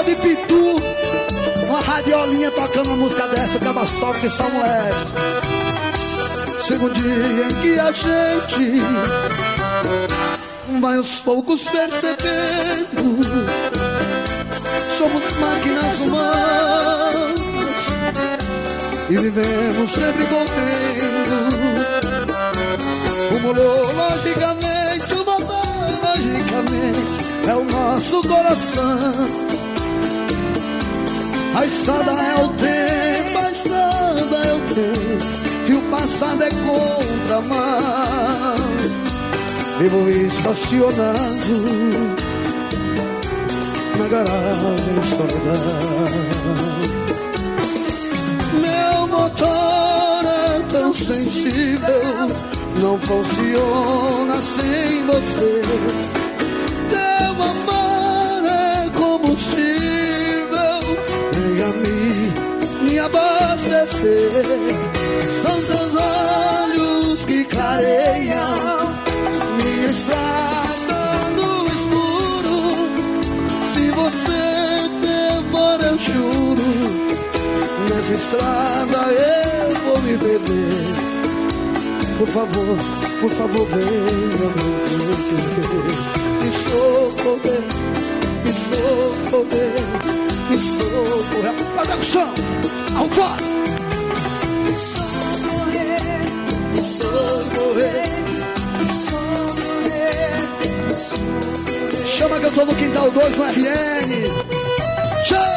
de pitu, uma radiolinha tocando uma música dessa, acaba salvo que só moleque. Chega um dia em que a gente vai aos poucos percebendo, somos máquinas humanas e vivemos sempre correndo. O mudou logicamente, o mudou logicamente, é o nosso coração. A estrada é o tempo, a estrada é o tempo, e o passado é contramão. Vivo estacionado na garagem escondida. Meu motor é tão sensível, não funciona sem você. Teu amor é combustível, venha me abastecer. São seus olhos que clareiam minha estrada no escuro. Se você demora, eu juro, nessa estrada eu vou me perder. Por favor, venha me socorrer, me socorrer, me socorrer. Olha o som, vamos fora. Me socorrer, me socorrer, me socorrer, me socorrer. Chama que eu tô no Quintal 2 no RN. Chama!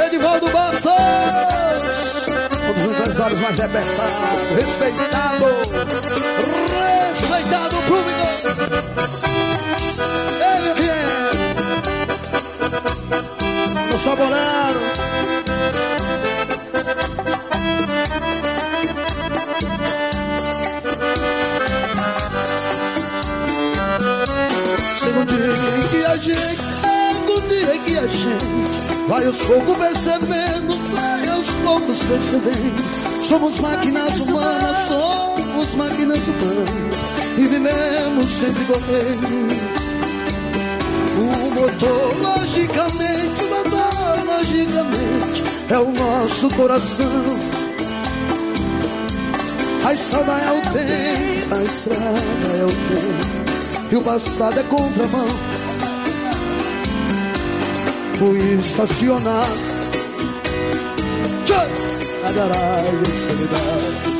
Edivaldo Bastos, um dos empresários mais apertados, respeitado público. Ele vier, o saboneiro. Chega um dia em que a gente, vai aos poucos percebendo, vai aos poucos percebendo. Somos máquinas humanas, somos máquinas humanas e vivemos sempre correndo. O motor logicamente é o nosso coração. A estrada é o tempo, a estrada é o tempo, e o passado é contramão. Fui estacionado na garagem de solidão.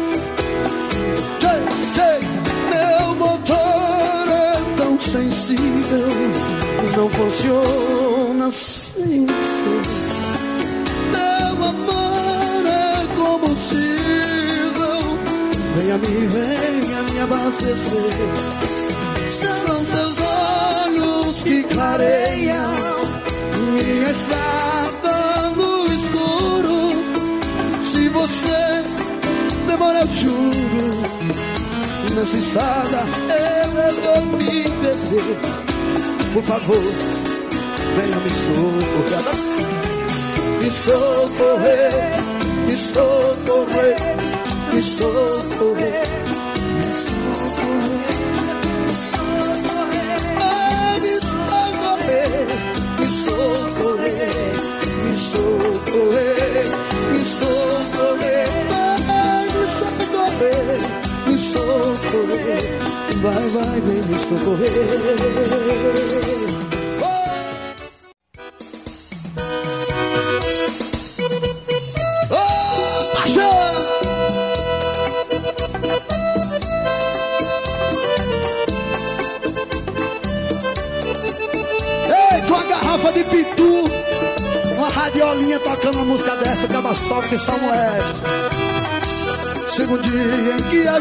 Meu motor é tão sensível, não funciona sem você. Meu amor é combustível, venha me abastecer. São teus olhos que clareiam minha estrada no escuro. Se você demora, eu juro, nessa estrada eu vou me perder. Por favor, venha me socorrer, me socorrer, me socorrer, me socorrer, me socorrer, me socorrer, me socorrer, me socorrer, me socorrer, me socorrer, me socorrer, vai, vem me socorrer. De pitu, uma radiolinha tocando uma música dessa, acaba salvo que só moleque. Chega um dia em que a